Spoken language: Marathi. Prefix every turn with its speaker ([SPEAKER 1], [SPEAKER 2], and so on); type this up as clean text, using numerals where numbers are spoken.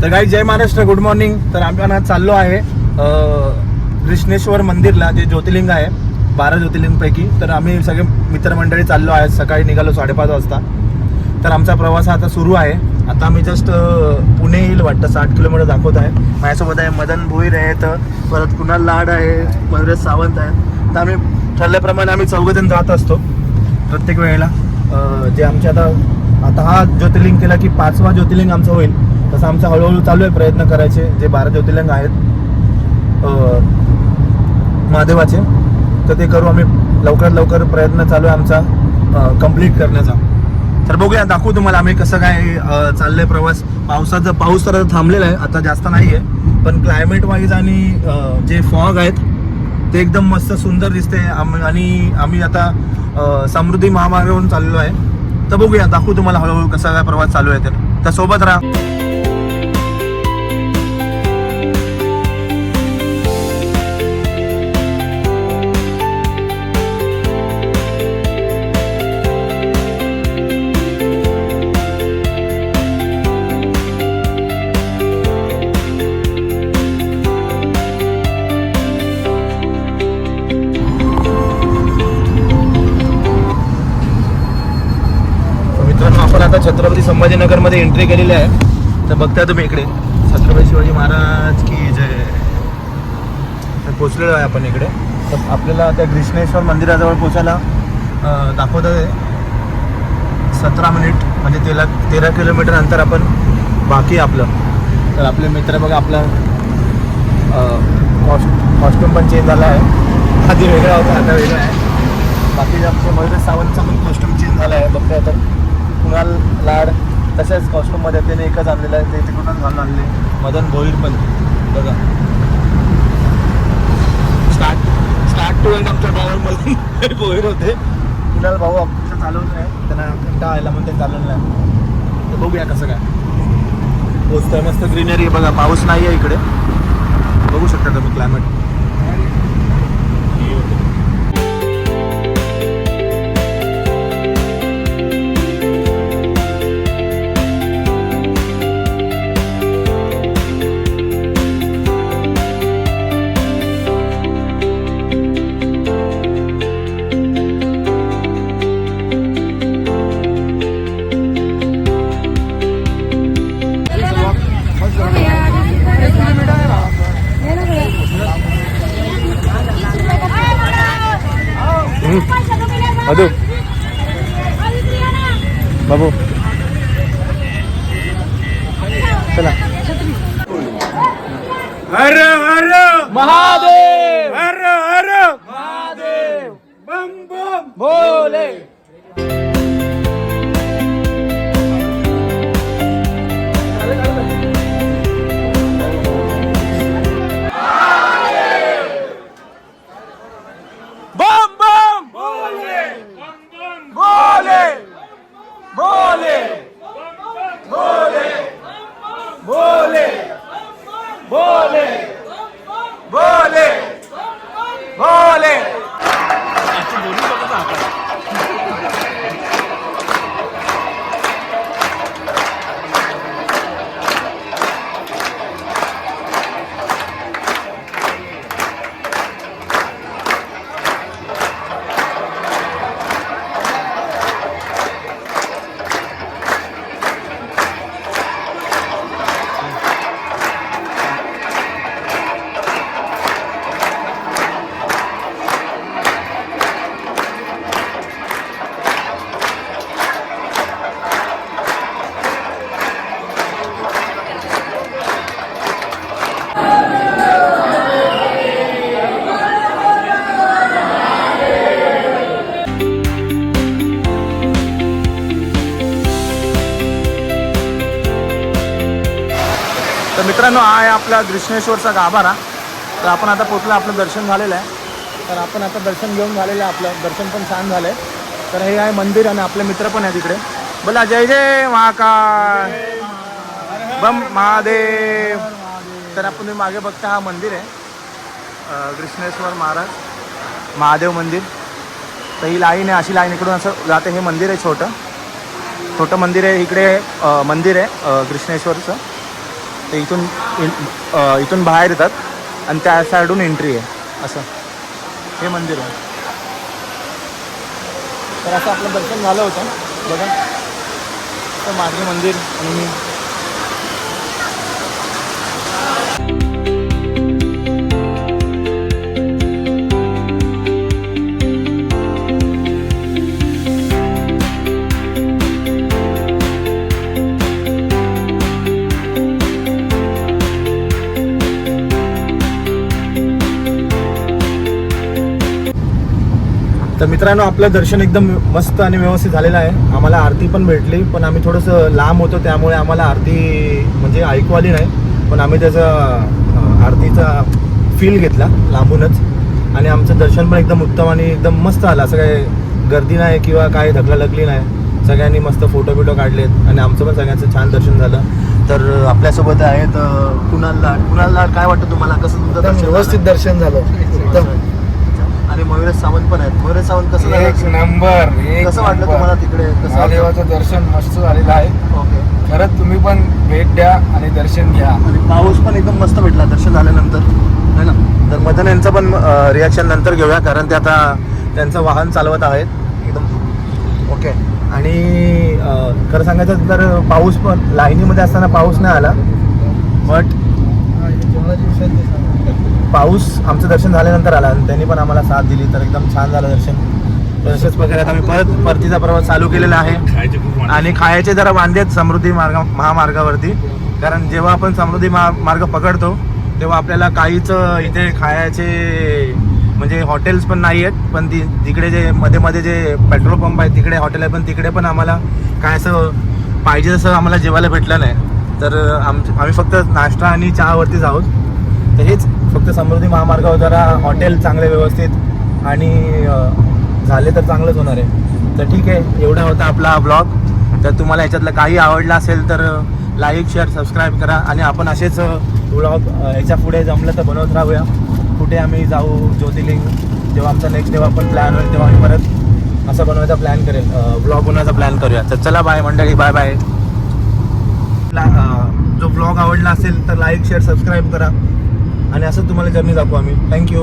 [SPEAKER 1] तर गाईज जय महाराष्ट्र, गुड मॉर्निंग. तर आपण आज चाललो आहे कृष्णेश्वर मंदिरला, जे ज्योतिर्लिंग आहे 12 ज्योतिर्लिंगपैकी. तर आम्ही सगळे मित्रमंडळी चाललो आहे. सकाळी निघालो 5:30 वाजता. तर आमचा प्रवास आता सुरू आहे. आता आम्ही जस्ट पुणे येईल वाटतं, 60 किलोमीटर दाखवत आहे. माझ्यासोबत आहे मदन भोईर आहेत, परत कुणाल लाड आहे, मनोज सावंत आहे. तर आम्ही ठरल्याप्रमाणे आम्ही 4 जण जात असतो प्रत्येक वेळेला. जे आमच्या आता हा ज्योतिर्लिंग केला की 5वा ज्योतिर्लिंग आमचं होईल. तसं आमचं हळूहळू चालू आहे प्रयत्न करायचे. जे 12 ज्योतिर्लिंग आहेत महादेवाचे, तर ते करू आम्ही. लवकरात लवकर प्रयत्न चालू आहे आमचा कंप्लीट करण्याचा. तर बघूया, दाखवू तुम्हाला आम्ही कसं काय चाललंय प्रवास. पाऊस तर थांबलेला आहे, आता जास्त नाही आहे, पण क्लायमेट वाईज आणि जे फॉग आहेत ते एकदम मस्त सुंदर दिसते. आणि आम्ही आता समृद्धी महामार्गावरून चाललेलो आहे. तर बघूया, दाखवू तुम्हाला हळूहळू कसा काय प्रवास चालू आहे. तर सोबत राहा. आपण आता छत्रपती संभाजीनगरमध्ये एंट्री केलेली आहे. तर बघताय तुम्ही इकडे छत्रपती शिवाजी महाराज की जय. तर पोचलेलो आहे आपण इकडे. तर आपल्याला त्या कृष्णेश्वर मंदिराजवळ पोचायला दाखवत आहे 17 मिनिट, म्हणजे 13 किलोमीटर अंतर आपण बाकी आपलं. तर आपले मित्र बघा, आपला कॉस्ट्यूम पण चेंज झाला आहे. आधी वेगळा होता, आता वेगळा आहे. बाकी आमचे मनोज सावंतचा पण कॉस्ट्यूम चेंज झाला आहे. बघताय तर कुणाल लाड तशाच कॉस्ट्यूममध्ये त्याने एकच आणलेलं आहे, ते तिकडूनच घालून आणले. मदन भोईर पण बघा, स्टार्ट टू एंड आमच्या ड्रायव्हर मदन भोईर होते. कुणाल भाऊ आमचं चालवलं आहे, त्यांना कंटाळा आला म्हणून ते चालवलं नाही. तर बघूया कसं काय पोचतंय. मस्त ग्रीनरी आहे बघा, पाऊस नाही आहे इकडे, बघू शकता तुम्ही क्लायमेट. अदू बाबू चला.
[SPEAKER 2] हर हर
[SPEAKER 1] महादेव,
[SPEAKER 2] हर हर
[SPEAKER 1] महादेव,
[SPEAKER 2] बम बम
[SPEAKER 1] भोले.
[SPEAKER 2] बम बम भोले भोले भोले भोले भोले भोले भोले भोले.
[SPEAKER 1] तर मित्रांनो, हा आहे आपला कृष्णेश्वरचा गाभारा. तर आपण आता पोचलो, आपलं दर्शन झालेलं आहे. तर आपण आता दर्शन घेऊन झालेलं आहे, आपलं दर्शन पण छान झालं आहे. तर हे आहे मंदिर आणि आपले मित्र पण आहे तिकडे. बोला जय जय महाकाल, बम महादेव. तर आपण तुम्ही मागे बघता, हा मंदिर आहे कृष्णेश्वर महादेव मंदिर. तर ही लाईन आहे, अशी लाईन इकडून असं जाते. हे मंदिर आहे, छोटं मंदिर आहे. इकडे मंदिर आहे कृष्णेश्वरचं. ते इथून बाहेर येतात आणि त्या साईडून एंट्री आहे असं हे मंदिर आहे. तर असं आपलं दर्शन झालं होतं बघा. तर मागे मंदिर आणि मी तर मित्रांनो आपलं दर्शन एकदम मस्त आणि व्यवस्थित झालेलं आहे. आम्हाला आरती पण भेटली, पण आम्ही थोडंसं लांब होतो त्यामुळे आम्हाला आरती म्हणजे ऐकू आली नाही, पण आम्ही त्याचा आरतीचा फील घेतला लांबूनच आणि आमचं दर्शन पण एकदम उत्तम आणि एकदम मस्त आलं. असं काही गर्दी नाही किंवा काही धकलाधकली नाही. सगळ्यांनी मस्त फोटो बिटो काढलेत आणि आमचं पण सगळ्यांचं छान दर्शन झालं. तर आपल्यासोबत आहेत कुणाल लाड. काय वाटतं तुम्हाला, कसं तुमचं दर्शन?
[SPEAKER 2] व्यवस्थित दर्शन झालं एकदम.
[SPEAKER 1] आणि मयुरेश सावंत पण आहेत. मयुरेश सावंत कसं झालं?
[SPEAKER 2] एक नंबर.
[SPEAKER 1] कसं वाटलं तुम्हाला तिकडे? कसं
[SPEAKER 2] महादेवाचं दर्शन मस्त झालेलं आहे.
[SPEAKER 1] ओके.
[SPEAKER 2] खरंच तुम्ही पण भेट द्या आणि दर्शन घ्या.
[SPEAKER 1] आणि पाऊस पण एकदम मस्त भेटला दर्शन झाल्यानंतर है ना. तर मदन यांचं पण रिॲक्शन नंतर घेऊया, कारण ते आता त्यांचं वाहन चालवत आहेत एकदम. ओके. आणि खरं सांगायचं तर पाऊस पण लाईनीमध्ये असताना पाऊस नाही आला, बट पाऊस आमचं दर्शन झाल्यानंतर आला आणि त्यांनी पण आम्हाला साथ दिली. तर एकदम छान झालं दर्शन. तर अशाच प्रकारे आता आम्ही परतीचा प्रवास चालू केलेला आहे. आणि खायचे जरा वांदे आहेत समृद्धी महामार्गावरती, कारण जेव्हा आपण समृद्धी मार्ग पकडतो तेव्हा आपल्याला काहीच इथे खायचे म्हणजे हॉटेल्स पण नाही आहेत, पण तिकडे जे मध्ये जे पेट्रोल पंप आहे तिकडे हॉटेल आहे, पण तिकडे पण आम्हाला काय असं पाहिजे तसं आम्हाला जेवायला भेटलं नाही. तर आम्ही फक्त नाश्ता आणि चहावरतीच आहोत. तर हेच फक्त समृद्धी महामार्गावर जरा हॉटेल चांगले व्यवस्थित आणि झाले तर चांगलंच होणार आहे. तर ठीक आहे, एवढा होता आपला ब्लॉग. तर तुम्हाला ह्याच्यातलं काही आवडलं असेल तर लाईक शेअर सबस्क्राईब करा आणि आपण असेच ब्लॉग ह्याच्या पुढे जमलं तर बनवत राहूया. कुठे आम्ही जाऊ ज्योतिर्लिंग, जेव्हा आमचा नेक्स्ट जेव्हा आपण प्लॅन होईल तेव्हा आम्ही परत असं बनवायचा प्लॅन करेल, ब्लॉग बनवायचा प्लॅन करूया. तर चला बाय मंडळी, बाय बाय. जो ब्लॉग आवडला असेल तर लाईक शेअर सबस्क्राईब करा आणि असं तुम्हाला जर्नी दाखवू आम्ही. थँक्यू.